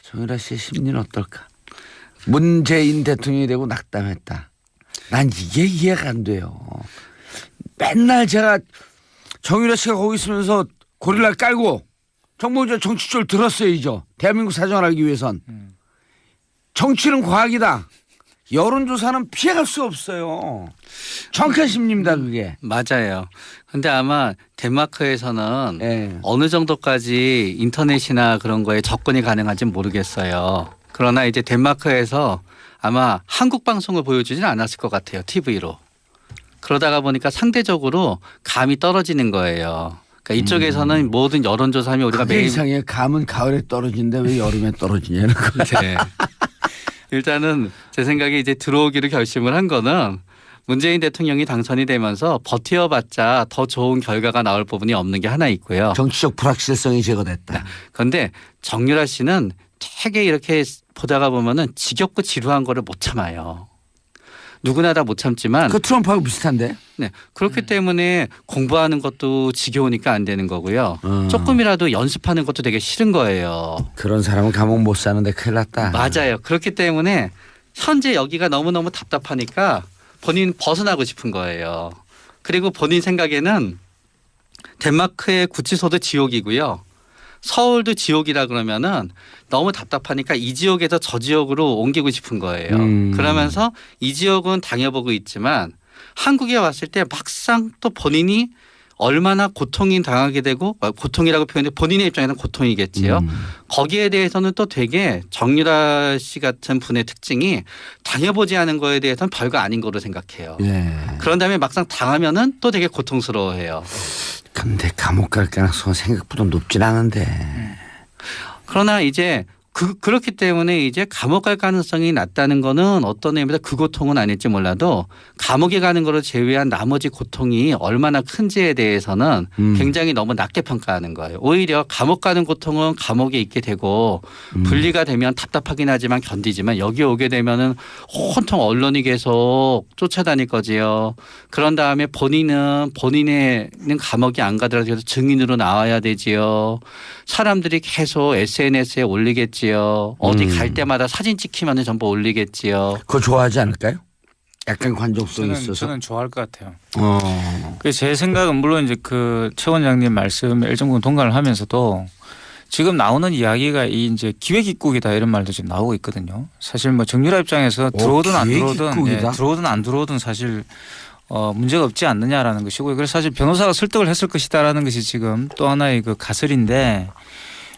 정유라 씨의 심리는 어떨까? 문재인 대통령이 되고 낙담했다. 난 이게 이해가 안 돼요. 맨날 제가 정유라 씨가 거기 있으면서 고릴라 깔고 정봉주 정치적으로 들었어야죠. 대한민국 사정을 알기 위해선. 정치는 과학이다. 여론조사는 피해갈 수 없어요. 정확한 심리입니다 그게. 맞아요. 근데 아마 덴마크에서는 네. 어느 정도까지 인터넷이나 그런 거에 접근이 가능한지는 모르겠어요. 그러나 이제 덴마크에서 아마 한국 방송을 보여주지는 않았을 것 같아요. TV로. 그러다가 보니까 상대적으로 감이 떨어지는 거예요. 그러니까 이쪽에서는 모든 여론조사하면 우리가 그게 매일 이상해. 감은 가을에 떨어지는데 왜 여름에 떨어지냐 이런 거. 네. 일단은 제 생각에 이제 들어오기로 결심을 한 거는 문재인 대통령이 당선이 되면서 버텨봤자 더 좋은 결과가 나올 부분이 없는 게 하나 있고요. 정치적 불확실성이 제거됐다. 그런데 정유라 씨는 되게 이렇게 보다가 보면은 지겹고 지루한 거를 못 참아요. 누구나 다 못 참지만 그 트럼프하고 비슷한데. 네. 그렇기 때문에 공부하는 것도 지겨우니까 안 되는 거고요. 조금이라도 연습하는 것도 되게 싫은 거예요. 그런 사람은 감옥 못 사는데 큰일 났다. 맞아요. 그렇기 때문에 현재 여기가 너무너무 답답하니까 본인 벗어나고 싶은 거예요. 그리고 본인 생각에는 덴마크의 구치소도 지옥이고요. 서울도 지옥이라 그러면은 너무 답답하니까 이 지역에서 저 지역으로 옮기고 싶은 거예요. 그러면서 이 지역은 당해보고 있지만 한국에 왔을 때 막상 또 본인이 얼마나 고통이 당하게 되고 고통이라고 표현해 본인의 입장에서는 고통이겠지요. 거기에 대해서는 또 되게 정유라 씨 같은 분의 특징이 당해보지 않은 거에 대해서는 별거 아닌 거로 생각해요. 예. 그런 다음에 막상 당하면은 또 되게 고통스러워해요. 근데 감옥 갈 가능성은 생각보다 높진 않은데. 그러나 이제 그렇기 때문에 이제 감옥 갈 가능성이 낮다는 거는 어떤 의미에서 그 고통은 아닐지 몰라도 감옥에 가는 거를 제외한 나머지 고통이 얼마나 큰지에 대해서는 굉장히 너무 낮게 평가하는 거예요. 오히려 감옥 가는 고통은 감옥에 있게 되고 분리가 되면 답답하긴 하지만 견디지만 여기 오게 되면은 온통 언론이 계속 쫓아다닐 거지요. 그런 다음에 본인은 감옥이 안 가더라도 계속 증인으로 나와야 되지요. 사람들이 계속 SNS에 올리겠지요. 어디 갈 때마다 사진 찍히면 전부 올리겠지요. 그거 좋아하지 않을까요? 약간 관종성이 있어서. 저는 좋아할 것 같아요. 어. 제 생각은 물론 이제 그 최 원장님 말씀에 일정 부분 동감을 하면서도 지금 나오는 이야기가 이 이제 기획입국이다 이런 말도 지금 나오고 있거든요. 사실 뭐 정유라 입장에서 들어오든 안 들어오든 들어오든 안 들어오든 사실 문제가 없지 않느냐라는 것이고요. 그래서 사실 변호사가 설득을 했을 것이다라는 것이 지금 또 하나의 그 가설인데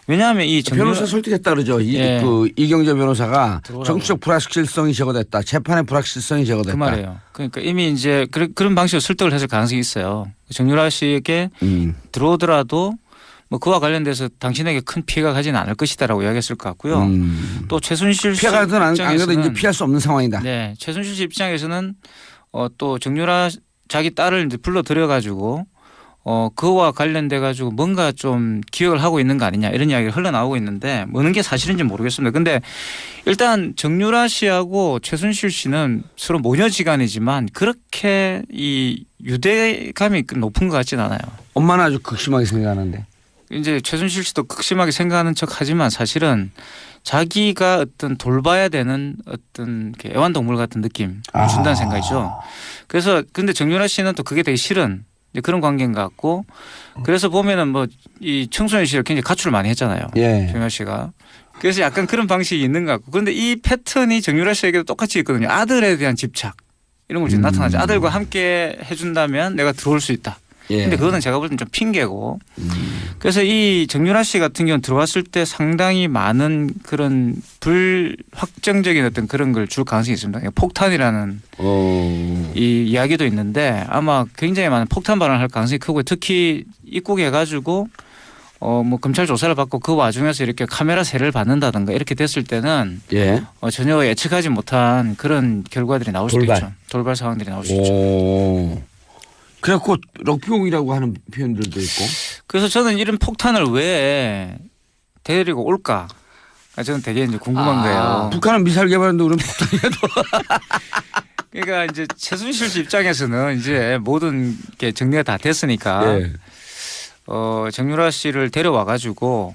왜냐하면 이 변호사 설득했다 그러죠. 이경재 변호사가 정치적 불확실성이 제거됐다. 재판의 불확실성이 제거됐다. 그 말이에요. 그러니까 이미 이제 그런 방식으로 설득을 했을 가능성이 있어요. 정유라 씨에게 들어오더라도 뭐 그와 관련돼서 당신에게 큰 피해가 가지는 않을 것이다라고 이야기했을 것 같고요. 또 최순실 씨 피해가 가든 안 입장에서는 가든 이제 피할 수 없는 상황이다. 네, 최순실 씨 입장에서는 또 정유라 자기 딸을 이제 불러들여 가지고 그와 관련돼 가지고 뭔가 좀 기획을 하고 있는 거 아니냐 이런 이야기가 흘러나오고 있는데 어느 게 사실인지 모르겠습니다. 근데 일단 정유라 씨하고 최순실 씨는 서로 모녀지간이지만 그렇게 이 유대감이 높은 것 같지는 않아요. 엄마는 아주 극심하게 생각하는데. 이제 최순실 씨도 극심하게 생각하는 척하지만 사실은 자기가 어떤 돌봐야 되는 어떤 애완동물 같은 느낌 준다는 생각이죠. 그래서 근데 정유라 씨는 또 그게 되게 싫은 그런 관계인 것 같고 그래서 보면은 뭐 이 청소년 시절 굉장히 가출을 많이 했잖아요. 예. 정유라 씨가. 그래서 약간 그런 방식이 있는 것 같고 그런데 이 패턴이 정유라 씨에게도 똑같이 있거든요. 아들에 대한 집착 이런 걸 지금 나타나죠. 아들과 함께 해준다면 내가 들어올 수 있다. 근데 그거는 제가 볼 때는 좀 핑계고 그래서 이 정유라 씨 같은 경우는 들어왔을 때 상당히 많은 그런 불확정적인 어떤 그런 걸 줄 가능성이 있습니다. 폭탄이라는 이 이야기도 있는데 아마 굉장히 많은 폭탄 발언을 할 가능성이 크고 특히 입국해가지고 뭐 검찰 조사를 받고 그 와중에서 이렇게 카메라 세례를 받는다든가 이렇게 됐을 때는 전혀 예측하지 못한 그런 결과들이 나올 수도 있죠. 돌발 상황들이 나올 수 있죠. 그래갖고 럭비공이라고 하는 표현들도 있고. 그래서 저는 이런 폭탄을 왜 데리고 올까? 저는 되게 이제 궁금한 거예요. 북한은 미사일 개발하는데 우리는 폭탄이라도. 그러니까 이제 최순실 씨 입장에서는 이제 모든 게 정리가 다 됐으니까 정유라 씨를 데려와 가지고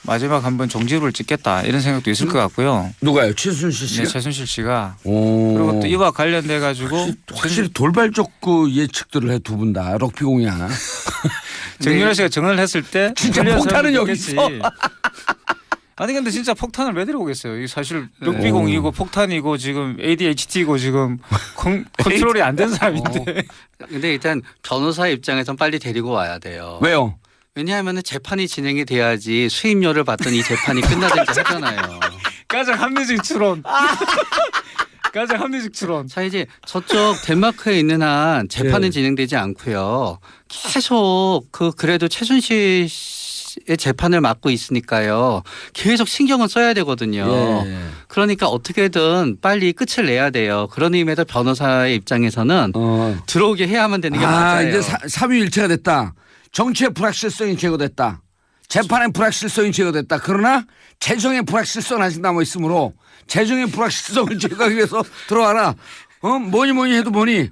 마지막 한번 종지부를 찍겠다 이런 생각도 있을 것 같고요. 누가요? 최순실 씨가? 네, 최순실 씨가. 오. 그리고 또 이와 관련돼 가지고 확실히 돌발적 그 예측들을 해 두 분 다 럭비공이야. 정유라 씨가 정언을 했을 때 진짜 불리한 폭탄은 사람도 여기 있겠지. 있어. 아니 근데 진짜 폭탄을 왜 데려오겠어요? 이게 사실 럭비공이고 폭탄이고 지금 ADHD고 지금 컨트롤이 안 된 사람인데. 근데 일단 변호사 입장에선 빨리 데리고 와야 돼요. 왜요? 왜냐하면 재판이 진행이 돼야지 수임료를 받던 이 재판이 끝나든지 하잖아요. 가장 합리적 추론. 가장 합리적 추론. 자 이제 저쪽 덴마크에 있는 한 재판은 네. 진행되지 않고요. 계속 그래도 최순실 씨의 재판을 맡고 있으니까요. 계속 신경을 써야 되거든요. 예. 그러니까 어떻게든 빨리 끝을 내야 돼요. 그런 의미에서 변호사의 입장에서는 들어오게 해야만 되는 게 맞아요. 이제 삼위일체가 됐다. 정치의 불확실성이 제거됐다. 재판의 불확실성이 제거됐다. 그러나 재정의 불확실성은 아직 남아 있으므로 재정의 불확실성을 제거하기 위해서 들어와라. 뭐니 해도 뭐니.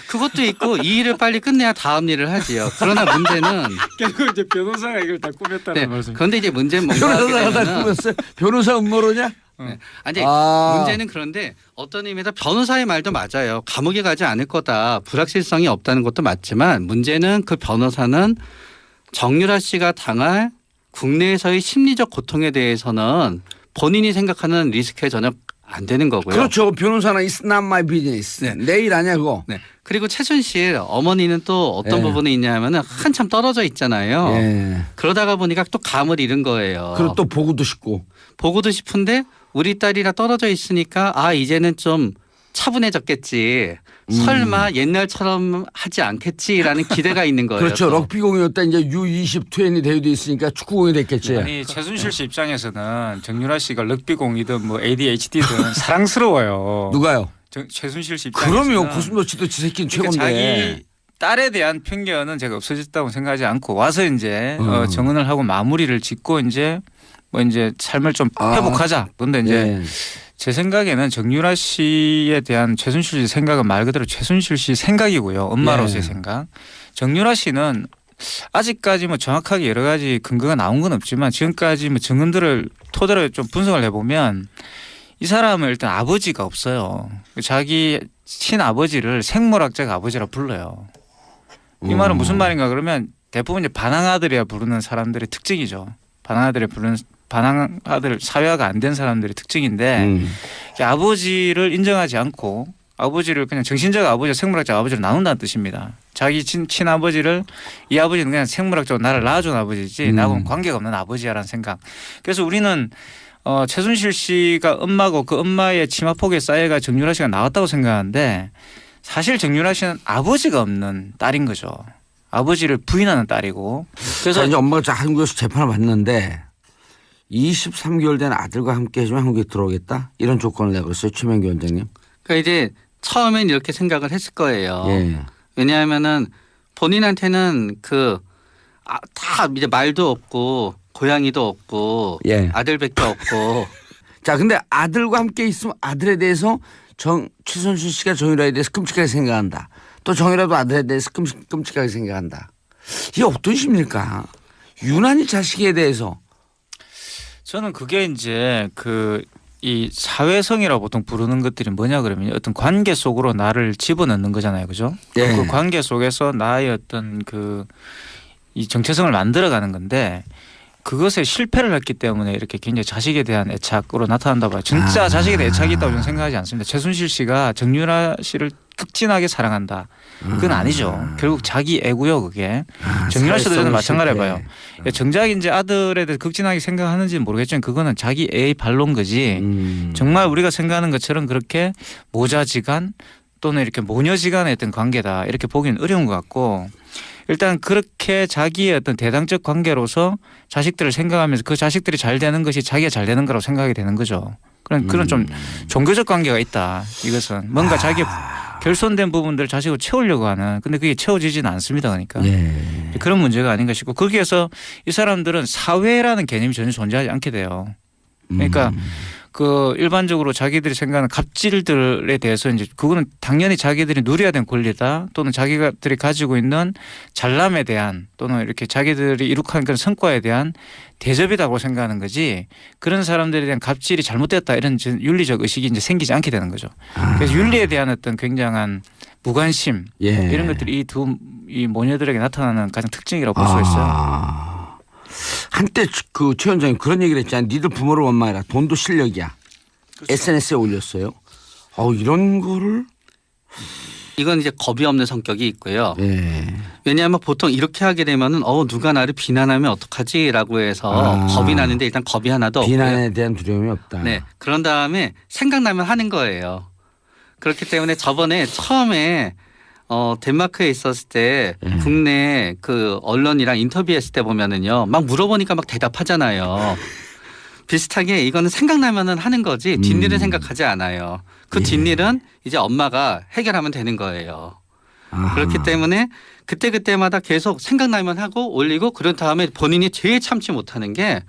그것도 있고 이 일을 빨리 끝내야 다음 일을 하지요. 그러나 문제는 결국 이제 변호사가 이걸 다 꾸몄다는 네, 말씀. 그런데 이제 문제는 뭔가 하게 변호사가 다 되면은 꾸몄어요? 변호사 음모론이야? 네. 아니 아. 문제는 그런데 어떤 의미에서 변호사의 말도 맞아요. 감옥에 가지 않을 거다. 불확실성이 없다는 것도 맞지만 문제는 그 변호사는 정유라 씨가 당할 국내에서의 심리적 고통에 대해서는 본인이 생각하는 리스크에 전혀 안 되는 거고요. 그렇죠. 변호사는 it's not my business. 네. 내일 아니야 그거. 네. 그리고 최순실 어머니는 또 어떤 예. 부분에 있냐면은 한참 떨어져 있잖아요. 예. 그러다가 보니까 또 감을 잃은 거예요. 그리고 또 보고도 싶고. 보고도 싶은데 우리 딸이라 떨어져 있으니까 아 이제는 좀 차분해졌겠지. 설마 옛날처럼 하지 않겠지라는 기대가 있는 거예요. 그렇죠. 또. 럭비공이었다 이제 U20 대회도 있으니까 축구공이 됐겠지. 아니 최순실 씨 입장에서는 정유라 씨가 럭비공이든 뭐 ADHD든 사랑스러워요. 누가요? 최순실 씨 입장에서는. 그럼요. 고슴도치도 지 새끼는 그러니까 최고인데. 자기 딸에 대한 편견은 제가 없어졌다고 생각하지 않고 와서 이제 어. 정언을 하고 마무리를 짓고 이제 뭐 이제 삶을 좀 회복하자. 그런데 이제 예. 제 생각에는 정유라 씨에 대한 최순실 씨 생각은 말 그대로 최순실 씨 생각이고요. 엄마로서의 네. 생각. 정유라 씨는 아직까지 뭐 정확하게 여러 가지 근거가 나온 건 없지만 지금까지 뭐 증언들을 토대로 좀 분석을 해보면 이 사람은 일단 아버지가 없어요. 자기 친아버지를 생물학적 아버지라 불러요. 이 말은 무슨 말인가 그러면 대부분 이제 반항아들이야 부르는 사람들의 특징이죠. 반항아들 사회화가 안 된 사람들의 특징인데 아버지를 인정하지 않고 아버지를 그냥 정신적 아버지와 생물학적 아버지로 나눈다는 뜻입니다. 자기 친아버지를 이 아버지는 그냥 생물학적으로 나를 낳아준 아버지지 나하고는 관계가 없는 아버지야라는 생각. 그래서 우리는 최순실 씨가 엄마고 그 엄마의 치마폭에 쌓여가 정유라 씨가 나왔다고 생각하는데 사실 정유라 씨는 아버지가 없는 딸인 거죠. 아버지를 부인하는 딸이고. 그래서 이제 엄마가 한국에서 재판을 받는데 23개월 된 아들과 함께 해주면 한국에 들어오겠다 이런 조건을 내걸었어요. 최명기 원장님. 그러니까 이제 처음엔 이렇게 생각을 했을 거예요. 예. 왜냐하면은 본인한테는 다 이제 말도 없고 고양이도 없고 예. 아들밖에 없고 자, 근데 아들과 함께 있으면 아들에 대해서 최순실 씨가 정유라에 대해서 끔찍하게 생각한다. 또 정유라도 아들에 대해서 끔찍하게 생각한다. 이게 어떤 심리일까? 유난히 자식에 대해서. 저는 그게 이제 이 사회성이라고 보통 부르는 것들이 뭐냐 그러면 어떤 관계 속으로 나를 집어넣는 거잖아요. 그죠? 예. 그 관계 속에서 나의 어떤 이 정체성을 만들어가는 건데 그것에 실패를 했기 때문에 이렇게 굉장히 자식에 대한 애착으로 나타난다 봐요. 진짜 자식에 대한 애착이 있다고 저는 생각하지 않습니다. 최순실 씨가 정유라 씨를 극진하게 사랑한다. 그건 아니죠. 결국 자기 애고요 그게. 정유라 씨도 저는 마찬가지로 봐요. 정작 이제 아들에 대해 극진하게 생각하는지는 모르겠지만 그거는 자기 애의 반론 거지. 정말 우리가 생각하는 것처럼 그렇게 모자지간 또는 이렇게 모녀지간의 어떤 관계다 이렇게 보기는 어려운 것 같고 일단 그렇게 자기의 어떤 대당적 관계로서 자식들을 생각하면서 그 자식들이 잘 되는 것이 자기가 잘 되는 거라고 생각이 되는 거죠. 그런 좀 종교적 관계가 있다. 이것은 뭔가 자기 결손된 부분들을 자식으로 채우려고 하는 근데 그게 채워지지는 않습니다. 그러니까 예. 그런 문제가 아닌가 싶고 거기에서 이 사람들은 사회라는 개념이 전혀 존재하지 않게 돼요. 그러니까 그 일반적으로 자기들이 생각하는 갑질들에 대해서 이제 그거는 당연히 자기들이 누려야 되는 권리다 또는 자기들이 가지고 있는 잘남에 대한 또는 이렇게 자기들이 이룩한 그런 성과에 대한 대접이라고 생각하는 거지 그런 사람들에 대한 갑질이 잘못됐다 이런 윤리적 의식이 이제 생기지 않게 되는 거죠. 그래서 윤리에 대한 어떤 굉장한 무관심 이런 것들이 이 모녀들에게 나타나는 가장 특징이라고 볼 수 있어요. 한때 그 최 원장님 그런 얘기를 했잖아요. 니들 부모를 원망해라. 돈도 실력이야. 그렇죠. SNS에 올렸어요. 이런 거를 이건 이제 겁이 없는 성격이 있고요. 예. 왜냐하면 보통 이렇게 하게 되면은 누가 나를 비난하면 어떡하지라고 해서 겁이 나는데 일단 겁이 하나도 없고요. 비난에 대한 두려움이 없다. 네. 그런 다음에 생각나면 하는 거예요. 그렇기 때문에 저번에 처음에 덴마크에 있었을 때 국내 그 언론이랑 인터뷰했을 때 보면은요. 막 물어보니까 막 대답하잖아요. 비슷하게 이거는 생각나면은 하는 거지 뒷일은 생각하지 않아요. 그 뒷일은 이제 엄마가 해결하면 되는 거예요. 그렇기 때문에 그때마다 계속 생각나면 하고 올리고 그런 다음에 본인이 제일 참지 못하는 게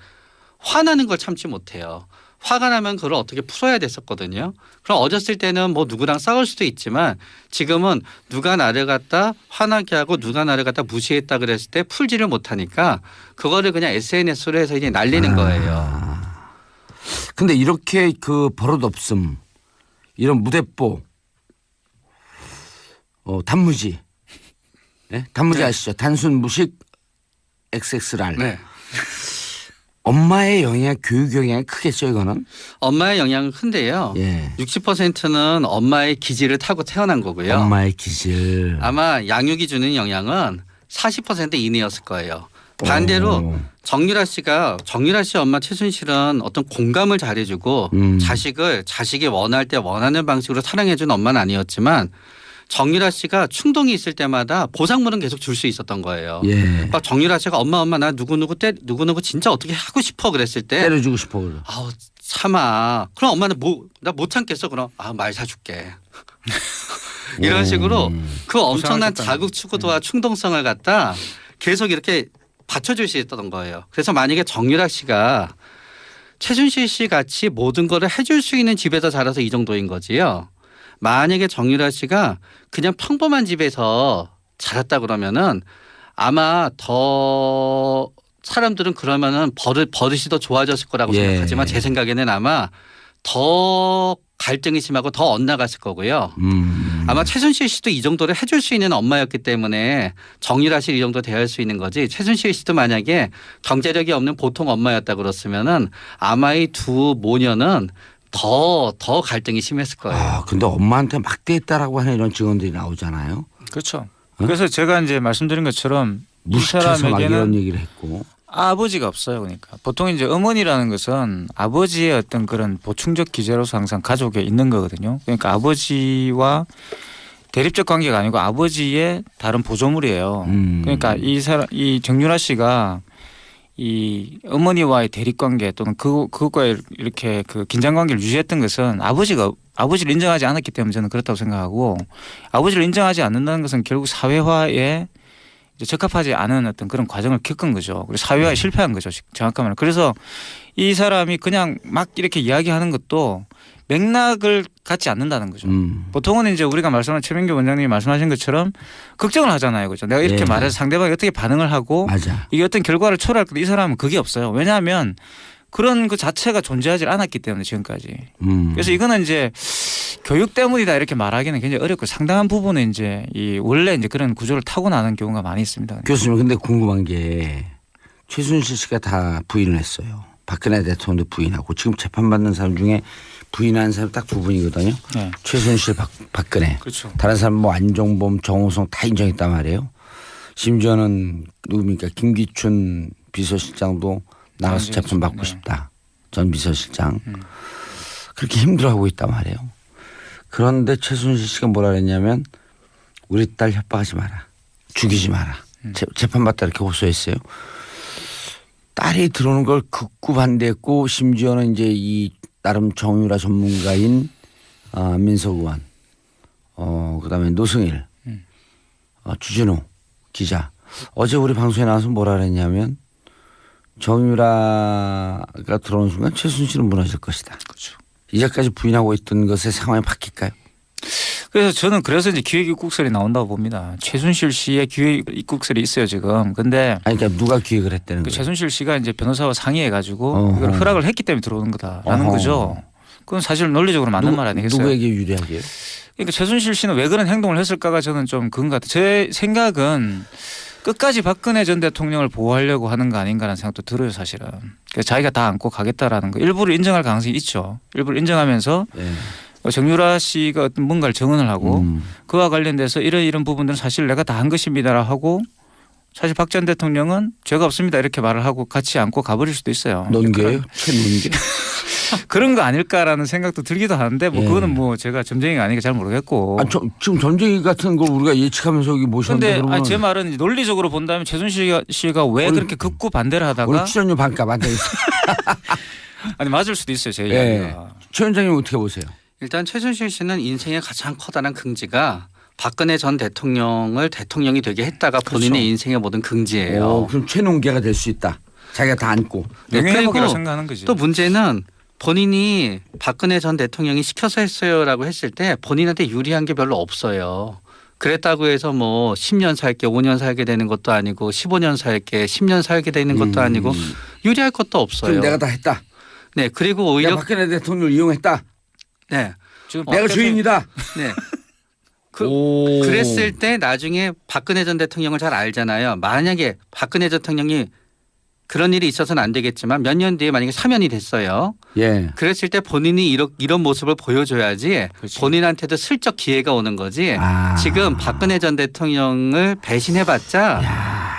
화나는 걸 참지 못해요. 화가 나면 그걸 어떻게 풀어야 됐었거든요. 그럼 어렸을 때는 뭐 누구랑 싸울 수도 있지만 지금은 누가 나를 갖다 화나게 하고 누가 나를 갖다 무시했다 그랬을 때 풀지를 못하니까 그거를 그냥 SNS로 해서 이제 날리는 거예요. 근데 이렇게 그 버릇 없음 이런 무대뽀 단무지 단무지 네. 아시죠? 단순 무식 XXR 네. 엄마의 영향 교육 영향이 크겠죠 이거는. 엄마의 영향은 큰데요. 예. 60%는 엄마의 기질을 타고 태어난 거고요. 엄마의 기질. 아마 양육이 주는 영향은 40% 이내였을 거예요. 반대로 정유라 씨 엄마 최순실은 어떤 공감을 잘해주고 자식이 원할 때 원하는 방식으로 사랑해준 엄마는 아니었지만 정유라 씨가 충동이 있을 때마다 보상물은 계속 줄 수 있었던 거예요. 예. 막 정유라 씨가 엄마 나 누구누구 진짜 어떻게 하고 싶어 그랬을 때 때려주고 싶어 그래. 참아. 그럼 엄마는 나 못 참겠어. 그럼 말 사줄게. 이런 식으로 그 엄청난 자국 추구도와 충동성을 갖다 계속 이렇게 받쳐줄 수 있었던 거예요. 그래서 만약에 정유라 씨가 최순실 씨 같이 모든 거를 해줄 수 있는 집에서 자라서 이 정도인 거지요. 만약에 정유라 씨가 그냥 평범한 집에서 자랐다 그러면은 아마 더 사람들은 그러면은 버릇이 더 좋아졌을 거라고 생각하지만 제 생각에는 아마 더 갈등이 심하고 더 엇나갔을 거고요. 아마 최순실 씨도 이 정도를 해줄 수 있는 엄마였기 때문에 정유라 씨를 이 정도 대할 수 있는 거지 최순실 씨도 만약에 경제력이 없는 보통 엄마였다 그랬으면은 아마 이 두 모녀는 더 갈등이 심했을 거예요. 근데 엄마한테 막대했다라고 하는 이런 증언들이 나오잖아요. 그렇죠. 그래서 제가 이제 말씀드린 것처럼 이 무시해서 막 이런 사람에게는 얘기를 했고. 아버지가 없어요. 그러니까 보통 이제 어머니라는 것은 아버지의 어떤 그런 보충적 기제로서 항상 가족에 있는 거거든요. 그러니까 아버지와 대립적 관계가 아니고 아버지의 다른 보조물이에요. 그러니까 이 정유라 씨가 이 어머니와의 대립 관계 또는 그것과 이렇게 그 긴장 관계를 유지했던 것은 아버지를 인정하지 않았기 때문에 저는 그렇다고 생각하고 아버지를 인정하지 않는다는 것은 결국 사회화에 이제 적합하지 않은 어떤 그런 과정을 겪은 거죠. 그리고 사회화에 실패한 거죠. 정확한 말은. 그래서 이 사람이 그냥 막 이렇게 이야기하는 것도 맥락을 갖지 않는다는 거죠. 보통은 이제 우리가 말씀한 최민규 원장님이 말씀하신 것처럼 걱정을 하잖아요. 그죠. 내가 이렇게 말해서 상대방이 어떻게 반응을 하고 맞아. 이게 어떤 결과를 초래할 건데 이 사람은 그게 없어요. 왜냐하면 그런 그 자체가 존재하지 않았기 때문에 지금까지. 그래서 이거는 이제 교육 때문이다 이렇게 말하기는 굉장히 어렵고 상당한 부분은 이제 이 원래 이제 그런 구조를 타고나는 경우가 많이 있습니다. 교수님 근데 궁금한 게 최순실 씨가 다 부인을 했어요. 박근혜 대통령도 부인하고 지금 재판받는 사람 중에 부인하는 사람 딱 두 분이거든요. 네. 최순실 박근혜. 그렇죠. 다른 사람 뭐 안종범 정호성 다 인정했단 말이에요. 심지어는 누굽니까 김기춘 비서실장도 나가서 재판 받고 싶다. 전 비서실장. 그렇게 힘들어하고 있단 말이에요. 그런데 최순실 씨가 뭐라 그랬냐면 우리 딸 협박하지 마라. 죽이지 마라. 재판받다 이렇게 호소했어요. 딸이 들어오는 걸 극구 반대했고 심지어는 이제 이 나름 정유라 전문가인 민석 의원 그다음에 노승일 주진우 기자 어제 우리 방송에 나와서 뭐라 그랬냐면 정유라가 들어오는 순간 최순실은 무너질 것이다. 그렇죠. 이제까지 부인하고 있던 것의 상황이 바뀔까요? 그래서 저는 그래서 이제 기획 입국설이 나온다고 봅니다. 최순실 씨의 기획 입국설이 있어요 지금. 근데 아니 그러니까 누가 기획을 했다는 그 거예요? 최순실 씨가 이제 변호사와 상의해가지고 어허. 이걸 허락을 했기 때문에 들어오는 거다라는 어허. 거죠. 그건 사실 논리적으로 맞는 말 아니겠어요? 누구에게 유리하게요? 그러니까 최순실 씨는 왜 그런 행동을 했을까가 저는 좀 그런 것 같아요. 제 생각은 끝까지 박근혜 전 대통령을 보호하려고 하는 거 아닌가라는 생각도 들어요 사실은. 그래서 자기가 다 안고 가겠다라는 거 일부를 인정할 가능성이 있죠. 일부를 인정하면서 예. 정유라 씨가 어떤 뭔가를 증언을 하고 그와 관련돼서 이런 부분들은 사실 내가 다 한 것입니다라 하고 사실 박 전 대통령은 죄가 없습니다 이렇게 말을 하고 같이 안고 가버릴 수도 있어요. 논개요? 최논개? 그런 거 아닐까라는 생각도 들기도 하는데 뭐 예. 그거는 뭐 제가 점쟁이가 아니니까 잘 모르겠고. 아, 지금 전쟁이 같은 걸 우리가 예측하면서 여기 모셨는데 근데 그러면 제 말은 논리적으로 본다면 최순실 씨가 왜 오늘- 그렇게 극구 반대를 오늘 하다가 출연료 반값 안 되겠어. 아니 맞을 수도 있어요 제 예. 이야기가. 최 원장님 어떻게 보세요? 일단 최순실 씨는 인생의 가장 커다란 긍지가 박근혜 전 대통령을 대통령이 되게 했다가 본인의 그렇죠. 인생의 모든 긍지예요. 그럼 최논개가 될 수 있다. 자기가 다 안고. 네, 명예회복이라고 그리고 생각하는 거지. 또 문제는 본인이 박근혜 전 대통령이 시켜서 했어요라고 했을 때 본인한테 유리한 게 별로 없어요. 그랬다고 해서 뭐 10년 살게 5년 살게 되는 것도 아니고 15년 살게 10년 살게 되는 것도 아니고 유리할 것도 없어요. 그럼 내가 다 했다. 네, 그리고 내가 오히려 박근혜 대통령을 이용했다. 네, 지금 내가 주인이다. 네. 오. 그랬을 때 나중에 박근혜 전 대통령을 잘 알잖아요. 만약에 박근혜 대통령이 그런 일이 있어서는 안 되겠지만 몇 년 뒤에 만약에 사면이 됐어요. 예. 그랬을 때 본인이 이런 모습을 보여줘야지 그렇지. 본인한테도 슬쩍 기회가 오는 거지. 아. 지금 박근혜 전 대통령을 배신해봤자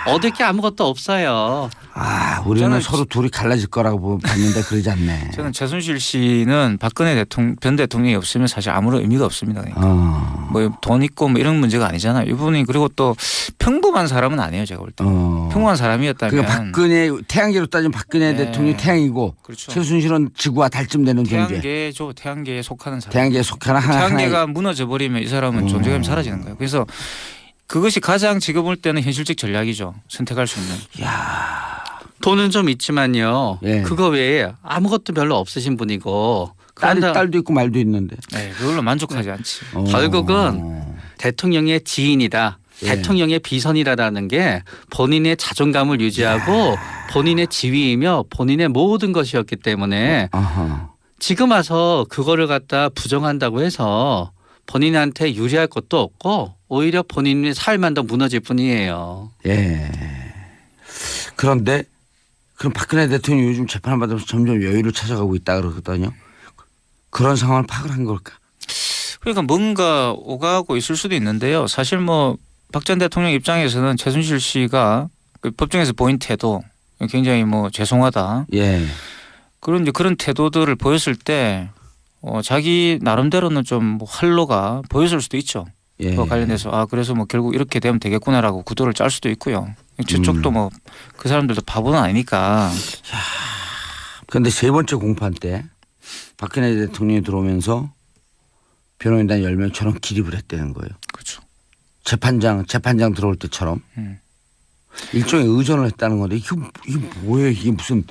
얻을 게 아무것도 없어요. 아, 우리는 저는 서로 둘이 갈라질 거라고 봤는데 그러지 않네. 저는 최순실 씨는 박근혜 전 대통령이 없으면 사실 아무런 의미가 없습니다. 그러니까. 뭐 돈 있고 뭐 이런 문제가 아니잖아요. 이분이 그리고 또 평범한 사람은 아니에요. 제가 볼 때. 평범한 사람이었다면. 그러니까 박근혜 태양계로 따지면 박근혜 네. 대통령이 태양이고 그렇죠. 최순실은 지구와 달쯤 되는 존재. 태양계죠. 태양계에 속하는 사람. 태양계에 속하는 태양계가 하나의 무너져 버리면 이 사람은 존재감이 사라지는 거예요. 그래서 그것이 가장 지금 볼 때는 현실적 전략이죠. 선택할 수 있는. 돈은 좀 있지만요. 예. 그거 외에 아무것도 별로 없으신 분이고 딸도 있고 말도 있는데. 네, 그걸로 만족하지 않지. 결국은 대통령의 지인이다. 예. 대통령의 비선이라는 게 본인의 자존감을 유지하고 본인의 지위이며 본인의 모든 것이었기 때문에 아하. 지금 와서 그거를 갖다 부정한다고 해서 본인한테 유리할 것도 없고 오히려 본인의 삶만 더 무너질 뿐이에요. 예. 그런데 그럼 박근혜 대통령이 요즘 재판을 받으면서 점점 여유를 찾아가고 있다 그러거든요. 그런 상황을 파악을 한 걸까? 그러니까 뭔가 오가고 있을 수도 있는데요. 사실 뭐 박 전 대통령 입장에서는 최순실 씨가 그 법정에서 보인 태도 굉장히 뭐 죄송하다. 예. 그런 이제 그런 태도들을 보였을 때 자기 나름대로는 좀뭐 활로가 보였을 수도 있죠. 예. 그와 관련돼서 아 그래서 뭐 결국 이렇게 되면 되겠구나라고 구도를 짤 수도 있고요. 저쪽도 뭐 그 사람들도 바보는 아니니까. 그런데 세 번째 공판 때 박근혜 대통령이 들어오면서 변호인단 10명처럼 기립을 했다는 거예요. 그렇죠. 재판장 들어올 때처럼 일종의 의존을 했다는 건데 이게 뭐예요? 이게 무슨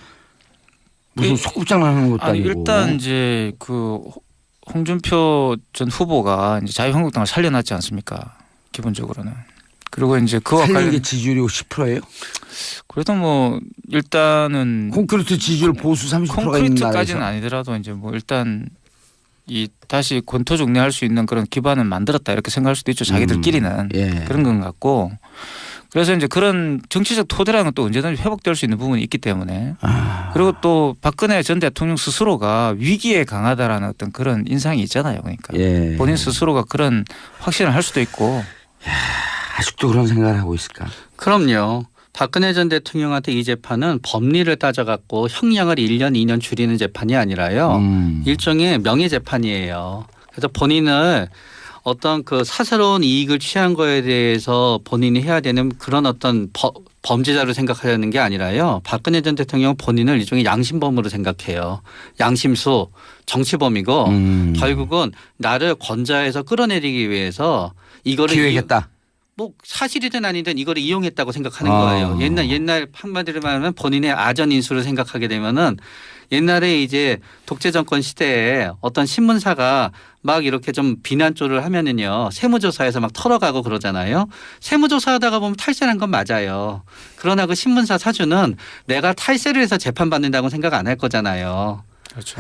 속꿉장난하는 것도 아니 아니고. 일단 이제 그 홍준표 전 후보가 이제 자유한국당을 살려놨지 않습니까? 기본적으로는. 그리고 이제 그와 살리는 관련 게 지지율이 10%예요? 그래도 뭐 일단은 콘크리트 지지율 보수 30%가 있는 콘크리트까지는 나라에서. 아니더라도 이제 뭐 일단 이 다시 권토중례할 수 있는 그런 기반을 만들었다 이렇게 생각할 수도 있죠. 자기들끼리는 예. 그런 건 같고. 그래서 이제 그런 정치적 토대라는 건 또 언제든지 회복될 수 있는 부분이 있기 때문에 그리고 또 박근혜 전 대통령 스스로가 위기에 강하다라는 어떤 그런 인상이 있잖아요. 그러니까 예. 본인 스스로가 그런 확신을 할 수도 있고. 아직도 그런 생각을 하고 있을까? 그럼요. 박근혜 전 대통령한테 이 재판은 법리를 따져갖고 형량을 1년, 2년 줄이는 재판이 아니라요. 일종의 명예 재판이에요. 그래서 본인을 어떤 그 사사로운 이익을 취한 거에 대해서 본인이 해야 되는 그런 어떤 범죄자로 생각하려는 게 아니라요. 박근혜 전 대통령은 본인을 일종의 양심범으로 생각해요. 양심수, 정치범이고 결국은 나를 권좌에서 끌어내리기 위해서 이거를 기획했다. 뭐 사실이든 아니든 이걸 이용했다고 생각하는 아. 거예요. 옛날 한마디로 말하면 본인의 아전 인수를 생각하게 되면은 옛날에 이제 독재 정권 시대에 어떤 신문사가 막 이렇게 좀 비난조를 하면은요 세무조사에서 막 털어가고 그러잖아요. 세무조사하다가 보면 탈세한 건 맞아요. 그러나 그 신문사 사주는 내가 탈세를 해서 재판받는다고 생각 안 할 거잖아요. 그렇죠.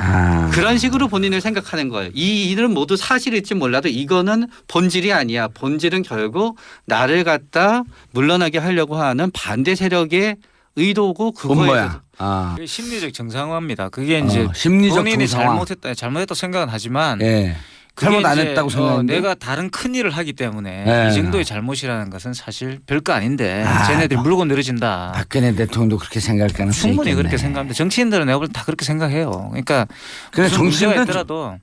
그런 식으로 본인을 생각하는 거예요. 이 일은 모두 사실일지 몰라도 이거는 본질이 아니야. 본질은 결국 나를 갖다 물러나게 하려고 하는 반대 세력의 의도고 그거에 본거야. 아. 그게 심리적 정상화입니다. 그게 이제 심리적 본인이 정상화. 잘못했다고 생각은 하지만 예. 그게 잘못 안 이제, 했다고 생각하는데 내가 다른 큰 일을 하기 때문에 네. 이 정도의 잘못이라는 것은 사실 별거 아닌데 아, 쟤네들이 물고 늘어진다. 박근혜 대통령도 그렇게 생각할 가능성이 충분히 있겠네. 그렇게 생각합니다. 정치인들은 내가 볼 때 다 그렇게 생각해요. 그러니까 근데 무슨 문제가 정치인들은 있더라도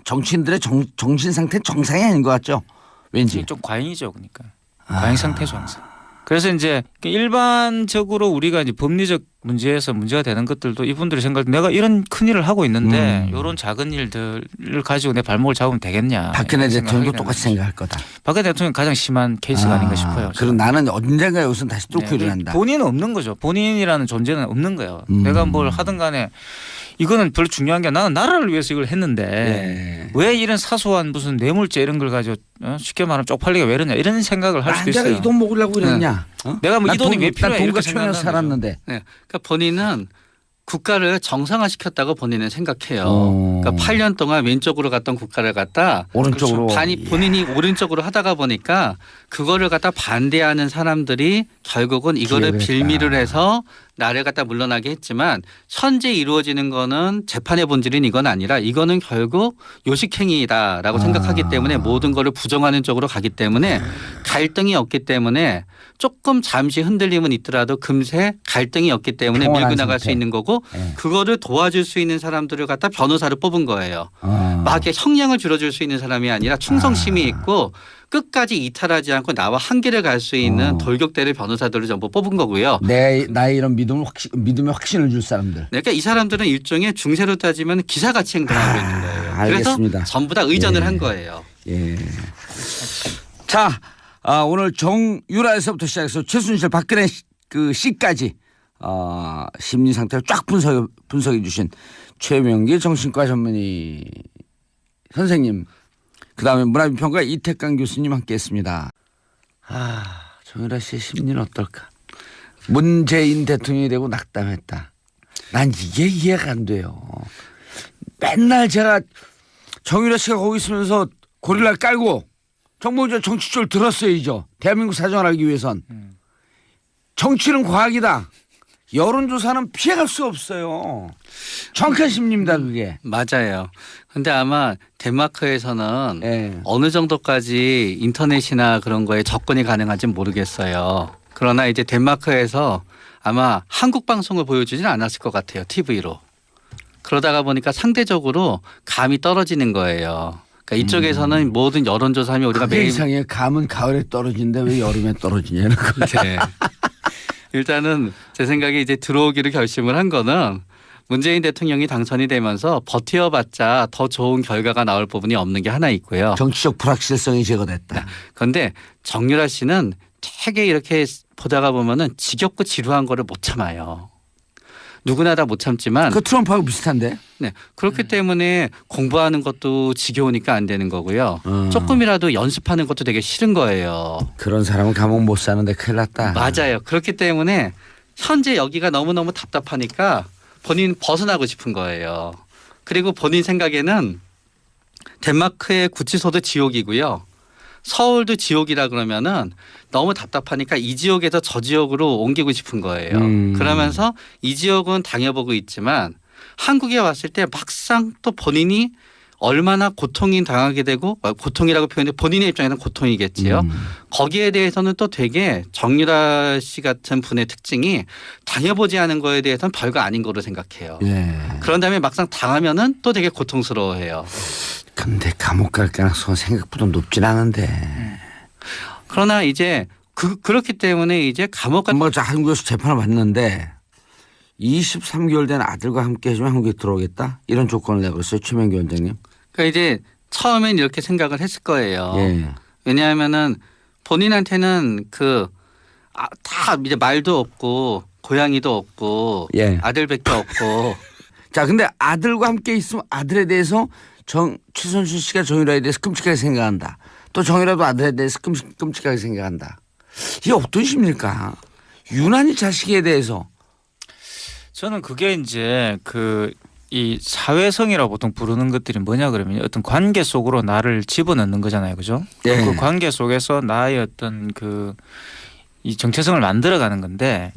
정치인들의 정신 상태 정상이 아닌 것 같죠? 왠지. 좀 과잉이죠, 그러니까 과잉 상태죠 항상. 그래서 이제 일반적으로 우리가 이제 법리적 문제에서 문제가 되는 것들도 이분들이 생각할 때 내가 이런 큰 일을 하고 있는데 이런 작은 일들을 가지고 내 발목을 잡으면 되겠냐. 박근혜 이런 대통령도 생각하게 똑같이 되는 생각할 거다. 거죠. 박근혜 대통령 가장 심한 케이스가 아닌가 싶어요. 그럼 나는 언젠가 여기서 다시 뚫고 네, 일어난다. 본인은 없는 거죠. 본인이라는 존재는 없는 거예요. 음. 내가 뭘 하든 간에 이거는 별로 중요한 게 나는 나라를 위해서 이걸 했는데 예. 왜 이런 사소한 무슨 뇌물죄 이런 걸 가지고 쉽게 말하면 쪽팔리게 왜 이러냐 이런 생각을 할 수도 내가 있어요. 이 돈 먹으려고 그랬냐? 어? 내가 뭐 이 돈이 왜 필요해 난 돈과 이렇게 초연해서 생각한다는 살았는데. 네. 그러니까 본인은 국가를 정상화시켰다고 본인은 생각해요. 어. 그러니까 8년 동안 왼쪽으로 갔던 국가를 갖다 오른쪽으로. 본인이 오른쪽으로 하다가 보니까 그거를 갖다 반대하는 사람들이 결국은 이거를 기회를 빌미를 했다. 해서 나를 갖다 물러나게 했지만 현재 이루어지는 거는 재판의 본질인 이건 아니라 이거는 결국 요식행위다라고 생각하기 때문에 모든 거를 부정하는 쪽으로 가기 때문에 갈등이 없기 때문에 조금 잠시 흔들림은 있더라도 금세 갈등이 없기 때문에 평온한 밀고 나갈 상태. 수 있는 거고 네. 그거를 도와줄 수 있는 사람들을 갖다 변호사를 뽑은 거예요. 막 이렇게 형량을 줄여줄 수 있는 사람이 아니라 충성심이 있고 끝까지 이탈하지 않고 나와 한계를 갈 수 있는 돌격대를 변호사들을 전부 뽑은 거고요. 나의 이런 믿음의 확신을 줄 사람들. 그러니까 이 사람들은 일종의 중세로 따지면 기사같이 행동하고 있는 거예요. 알겠습니다. 그래서 전부 다 의전을 예. 한 거예요. 예. 자, 오늘 정유라에서부터 시작해서 최순실 박근혜 그 씨까지 심리 상태를 쫙 분석해 주신 최명기 정신과 전문의 선생님, 그다음에 문화비평가 이태강 교수님 함께했습니다. 정유라 씨의 심리는 어떨까? 문재인 대통령이 되고 낙담했다. 난 이게 이해가 안 돼요. 맨날 제가 정유라 씨가 거기 있으면서 고릴라를 깔고 정봉주 정치줄 들었어야죠. 대한민국 사정을 알기 위해선. 정치는 과학이다. 여론조사는 피해갈 수 없어요. 정확한 심리입니다 그게. 맞아요. 근데 아마 덴마크에서는 예. 어느 정도까지 인터넷이나 그런 거에 접근이 가능한지 모르겠어요. 그러나 이제 덴마크에서 아마 한국 방송을 보여주지는 않았을 것 같아요. TV로. 그러다가 보니까 상대적으로 감이 떨어지는 거예요. 그러니까 이쪽에서는 모든 여론조사하면 우리가 그게 매일 이상해. 감은 가을에 떨어지는데 왜 여름에 떨어지냐는 거. 네. 일단은 제 생각에 이제 들어오기를 결심을 한 거는 문재인 대통령이 당선이 되면서 버텨봤자 더 좋은 결과가 나올 부분이 없는 게 하나 있고요. 정치적 불확실성이 제거됐다. 그런데 정유라 씨는 되게 이렇게 보다가 보면은 지겹고 지루한 거를 못 참아요. 누구나 다 못 참지만 그 트럼프하고 비슷한데. 네. 그렇기 때문에 공부하는 것도 지겨우니까 안 되는 거고요. 음. 조금이라도 연습하는 것도 되게 싫은 거예요. 그런 사람은 감옥 못 사는데 큰일 났다. 맞아요. 그렇기 때문에 현재 여기가 너무너무 답답하니까 본인 벗어나고 싶은 거예요. 그리고 본인 생각에는 덴마크의 구치소도 지옥이고요. 서울도 지옥이라 그러면은 너무 답답하니까 이 지역에서 저 지역으로 옮기고 싶은 거예요. 그러면서 이 지역은 당해보고 있지만 한국에 왔을 때 막상 또 본인이 얼마나 고통이 당하게 되고 고통이라고 표현해 본인의 입장에서는 고통이겠지요. 거기에 대해서는 또 되게 정유라 씨 같은 분의 특징이 당해보지 않은 거에 대해서는 별거 아닌 거로 생각해요. 예. 그런 다음에 막상 당하면은 또 되게 고통스러워해요. 근데 감옥 갈 가능성은 생각보다 높진 않은데. 그러나 이제 그렇기 때문에 이제 감옥 같은 뭐 한국에서 재판을 받는데 23개월 된 아들과 함께 해주면 한국에 들어오겠다? 이런 조건을 내걸었어요. 최명기 원장님. 그러니까 이제 처음엔 이렇게 생각을 했을 거예요. 예. 왜냐하면은 본인한테는 다 이제 말도 없고 고양이도 없고 예. 아들밖에 없고 자, 근데 아들과 함께 있으면 아들에 대해서 최순실 씨가 정유라에 대해서 끔찍하게 생각한다. 또 정유라도 아들에 대해서 끔찍하게 생각한다. 이게 어떤 심리일까? 유난히 자식에 대해서. 저는 그게 이제 이 사회성이라고 보통 부르는 것들이 뭐냐 그러면 어떤 관계 속으로 나를 집어넣는 거잖아요, 그죠? 예. 그 관계 속에서 나의 어떤 이 정체성을 만들어가는 건데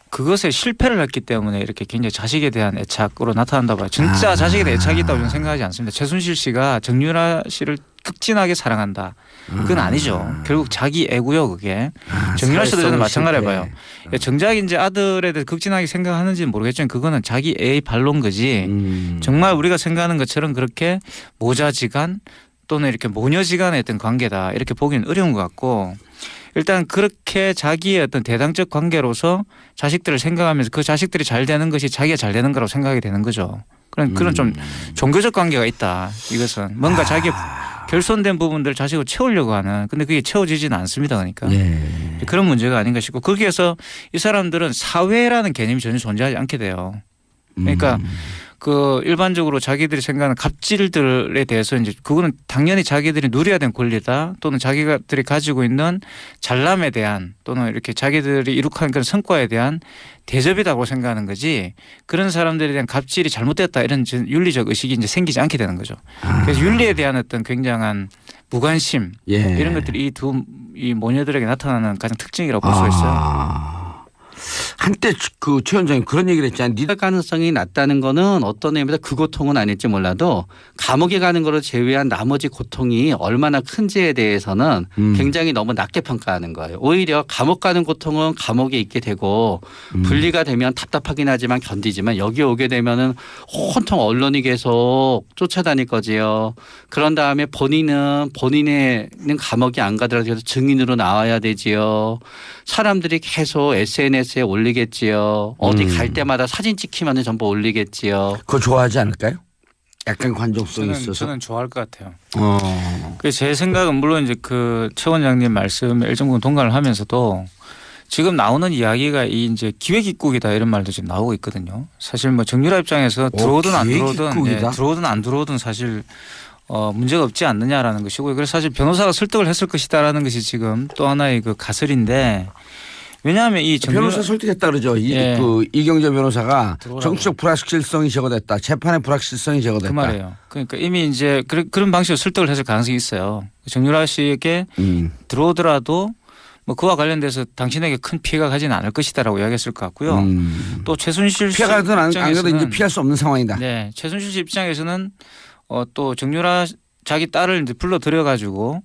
그것에 실패를 했기 때문에 이렇게 굉장히 자식에 대한 애착으로 나타난다 봐요. 진짜 자식에 대한 애착이 있다고 저는 생각하지 않습니다. 최순실 씨가 정유라 씨를 극진하게 사랑한다. 그건 아니죠. 결국 자기 애고요, 그게. 정유라 씨도 저는 마찬가지로 봐요. 정작 이제 아들에 대해 극진하게 생각하는지는 모르겠지만 그거는 자기 애의 발로인 거지. 정말 우리가 생각하는 것처럼 그렇게 모자지간 또는 이렇게 모녀지간의 어떤 관계다 이렇게 보기는 어려운 것 같고 일단 그렇게 자기의 어떤 대당적 관계로서 자식들을 생각하면서 그 자식들이 잘 되는 것이 자기가 잘 되는 거라고 생각이 되는 거죠. 그런 좀 종교적 관계가 있다. 이것은 뭔가 자기의 결손된 부분들을 자식으로 채우려고 하는 근데 그게 채워지지는 않습니다. 그러니까 그런 문제가 아닌가 싶고 거기에서 이 사람들은 사회라는 개념이 전혀 존재하지 않게 돼요. 그러니까 일반적으로 자기들이 생각하는 갑질들에 대해서 이제 그거는 당연히 자기들이 누려야 되는 권리다 또는 자기들이 가지고 있는 잘남에 대한 또는 이렇게 자기들이 이룩한 그런 성과에 대한 대접이라고 생각하는 거지 그런 사람들에 대한 갑질이 잘못됐다 이런 윤리적 의식이 이제 생기지 않게 되는 거죠. 그래서 윤리에 대한 어떤 굉장한 무관심 이런 것들이 이 모녀들에게 나타나는 가장 특징이라고 볼 수 있어요. 한때 최 원장님 그런 얘기를 했잖아요. 할 가능성이 낮다는 거는 어떤 의미에서 그 고통은 아닐지 몰라도 감옥에 가는 거를 제외한 나머지 고통이 얼마나 큰지에 대해서는 굉장히 너무 낮게 평가하는 거예요. 오히려 감옥 가는 고통은 감옥에 있게 되고 분리가 되면 답답하긴 하지만 견디지만 여기 오게 되면은 온통 언론이 계속 쫓아다닐 거지요. 그런 다음에 본인은 감옥에 안 가더라도 계속 증인으로 나와야 되지요. 사람들이 계속 SNS에 올리겠지요. 어디 갈 때마다 사진 찍히면 전부 올리겠지요. 그거 좋아하지 않을까요? 약간 관종성이 있어서. 저는 좋아할 것 같아요. 제 생각은 물론 이제 최 원장님 말씀에 일정 동감을 하면서도 지금 나오는 이야기가 이제 기획입국이다 이런 말도 지금 나오고 있거든요. 사실 뭐 정유라 입장에서 들어오든 안 들어오든 사실 문제가 없지 않느냐라는 것이고요. 그래서 사실 변호사가 설득을 했을 것이다라는 것이 지금 또 하나의 가설인데 왜냐하면 이 변호사 설득했다 그러죠. 이경재 변호사가 정치적 불확실성이 제거됐다. 재판의 불확실성이 제거됐다. 그 말이에요. 그러니까 이미 이제 그런 방식으로 설득을 했을 가능성이 있어요. 정유라 씨에게 들어오더라도 뭐 그와 관련돼서 당신에게 큰 피해가 가지는 않을 것이다라고 이야기했을 것 같고요. 또 최순실 씨 피해가 가든 안 가든 이제 피할 수 없는 상황이다. 네, 최순실 씨 입장에서는 또 정유라 자기 딸을 이제 불러들여 가지고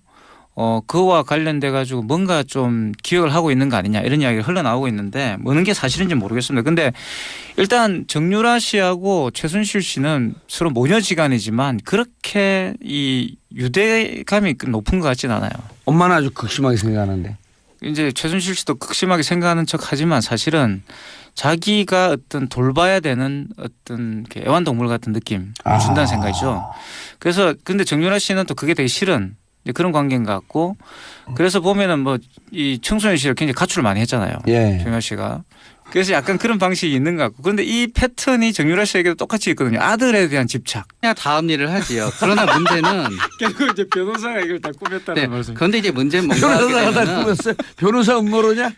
그와 관련돼 가지고 뭔가 좀 기획을 하고 있는 거 아니냐 이런 이야기가 흘러나오고 있는데 뭐는 게 사실인지 모르겠습니다. 근데 일단 정유라 씨하고 최순실 씨는 서로 모녀지간이지만 그렇게 이 유대감이 높은 것 같지는 않아요. 엄마는 아주 극심하게 생각하는데. 이제 최순실 씨도 극심하게 생각하는 척하지만 사실은 자기가 어떤 돌봐야 되는 어떤 애완동물 같은 느낌 준다는 생각이죠. 그래서 근데 정유라 씨는 또 그게 되게 싫은 그런 관계인 것 같고 그래서 보면은 뭐 이 청소년 시절 굉장히 가출을 많이 했잖아요. 정유라 씨가. 그래서 약간 그런 방식이 있는 것 같고 그런데 이 패턴이 정유라 씨에게도 똑같이 있거든요. 아들에 대한 집착. 그냥 다음 일을 하지요. 그러나 문제는 결국 이제 변호사가 이걸 다 꾸몄다는 말씀. 그런데 이제 문제는 뭔가 변호사가 다 꾸몄어요? 변호사 음모로냐?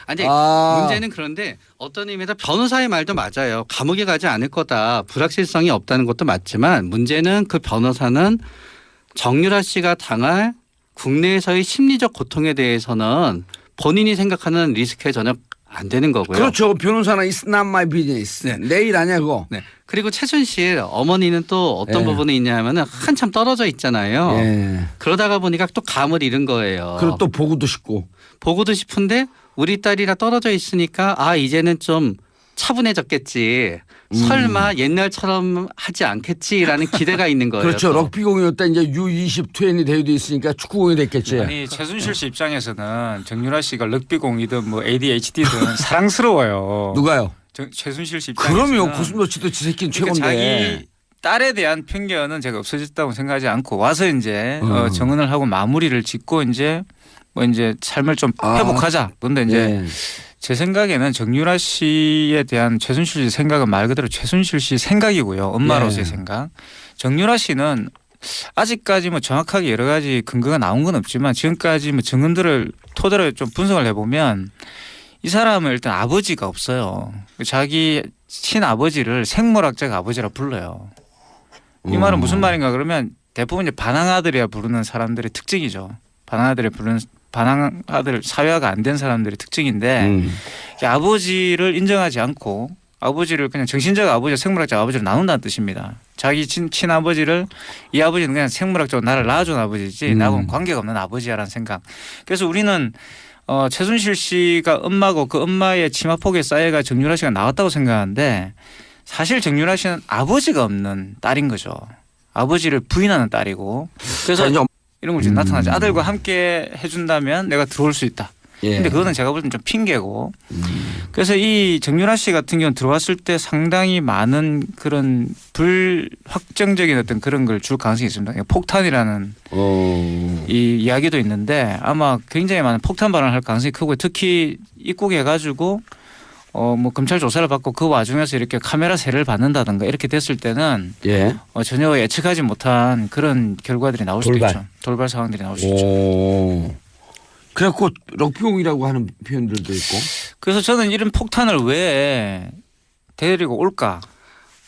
아니 문제는 그런데 어떤 의미에서 변호사의 말도 맞아요. 감옥에 가지 않을 거다. 불확실성이 없다는 것도 맞지만 문제는 그 변호사는 정유라 씨가 당할 국내에서의 심리적 고통에 대해서는 본인이 생각하는 리스크에 전혀 안 되는 거고요. 그렇죠. 변호사는 it's not my business. 내 일 아니야 그거. 네. 그리고 최순실 어머니는 또 어떤 부분이 있냐면은 한참 떨어져 있잖아요. 그러다가 보니까 또 감을 잃은 거예요. 그리고 또 보고도 싶고. 보고도 싶은데 우리 딸이라 떨어져 있으니까 이제는 좀 차분해졌겠지. 설마 옛날처럼 하지 않겠지라는 기대가 있는 거예요. 그렇죠. 럭비공이었다 이제 U20 20 대회도 있으니까 축구공이 됐겠지. 아니 최순실 씨 입장에서는 정유라 씨가 럭비공이든 뭐 ADHD든 사랑스러워요. 누가요? 최순실 씨 입장에서는. 그럼요. 고슴도치도 지 새끼는 그러니까 최고인데. 자기 딸에 대한 편견은 제가 없어졌다고 생각하지 않고 와서 이제 정언을 하고 마무리를 짓고 이제 뭐 이제 삶을 좀 회복하자. 그런데 이제 예. 제 생각에는 정유라 씨에 대한 최순실 씨 생각은 말 그대로 최순실 씨 생각이고요. 엄마로서의 예. 생각. 정유라 씨는 아직까지 뭐 정확하게 여러 가지 근거가 나온 건 없지만 지금까지 뭐 증언들을 토대로 좀 분석을 해보면 이 사람은 일단 아버지가 없어요. 자기 친아버지를 생물학적 아버지라 불러요. 이 말은 무슨 말인가 그러면 대부분 이제 반항아들이라 부르는 사람들의 특징이죠. 반항아들 사회화가 안 된 사람들의 특징인데 아버지를 인정하지 않고 아버지를 그냥 정신적 아버지와 생물학적 아버지로 나눈다는 뜻입니다. 자기 친아버지를 이 아버지는 그냥 생물학적으로 나를 낳아준 아버지지 나하고는 관계가 없는 아버지야라는 생각. 그래서 우리는 최순실 씨가 엄마고 그 엄마의 치마폭에 쌓여가 정유라 씨가 나왔다고 생각하는데 사실 정유라 씨는 아버지가 없는 딸인 거죠. 아버지를 부인하는 딸이고 그래서 이런 걸 지금 나타나죠. 아들과 함께 해준다면 내가 들어올 수 있다. 예. 근데 그거는 제가 볼 땐 좀 핑계고 그래서 이 정유라 씨 같은 경우는 들어왔을 때 상당히 많은 그런 불확정적인 어떤 그런 걸 줄 가능성이 있습니다. 폭탄이라는 이 이야기도 있는데 아마 굉장히 많은 폭탄 발언을 할 가능성이 크고 특히 입국해 가지고 뭐 검찰 조사를 받고 그 와중에서 이렇게 카메라 세례를 받는다든가 이렇게 됐을 때는 예. 전혀 예측하지 못한 그런 결과들이 나올 수도 있죠. 돌발 상황들이 나올 수 있죠. 그래갖고 럭비공이라고 하는 표현들도 있고. 그래서 저는 이런 폭탄을 왜 데리고 올까?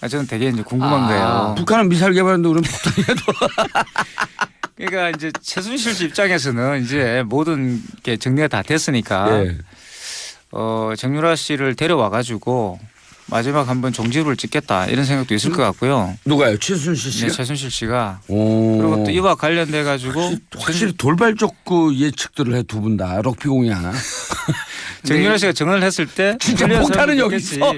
저는 되게 이제 궁금한 거예요. 북한은 미사일 개발하는데 우리는 폭탄이라도. 그러니까 이제 최순실 씨 입장에서는 이제 모든 게 정리가 다 됐으니까 예. 정유라 씨를 데려와 가지고 마지막 한번 종지부를 찍겠다 이런 생각도 있을 것 같고요. 누가요? 최순실 씨가? 네, 최순실 씨가 그리고 또 이와 관련돼 가지고 확실히 돌발적 그 예측들을 해 두 분 다. 럭비공이야. 정유라 씨가 증언을 했을 때 진짜 틀린 폭탄은 사람도 여기 있겠지. 있어.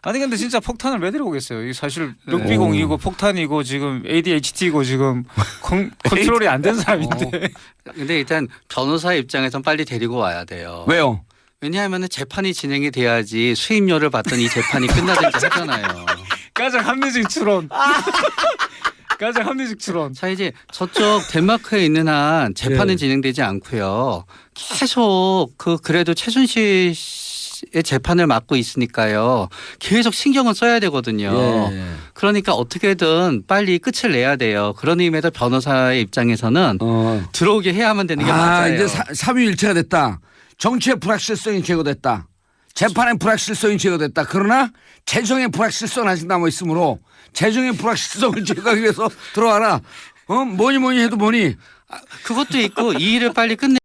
아니 근데 진짜 폭탄을 왜 데려오겠어요? 이게 사실 럭비공이고 폭탄이고 지금 ADHD고 지금 컨트롤이 안 된 사람인데. 근데 일단 변호사 입장에선 빨리 데리고 와야 돼요. 왜요? 왜냐하면 재판이 진행이 돼야지 수임료를 받던 이 재판이 끝나든지 하잖아요. 가장 합리적 추론. 가장 합리적 추론. 자 이제 저쪽 덴마크에 있는 한 재판은 예. 진행되지 않고요. 계속 그래도 최순실 씨의 재판을 맡고 있으니까요. 계속 신경을 써야 되거든요. 예. 그러니까 어떻게든 빨리 끝을 내야 돼요. 그런 의미에서 변호사의 입장에서는 들어오게 해야만 되는 게 맞아요. 이제 삼위일체가 됐다. 정치의 불확실성이 제거됐다. 재판의 불확실성이 제거됐다. 그러나 재정의 불확실성은 아직 남아있으므로 재정의 불확실성을 제거하기 위해서 들어와라. 뭐니 해도 뭐니. 그것도 있고 이 일을 빨리 끝내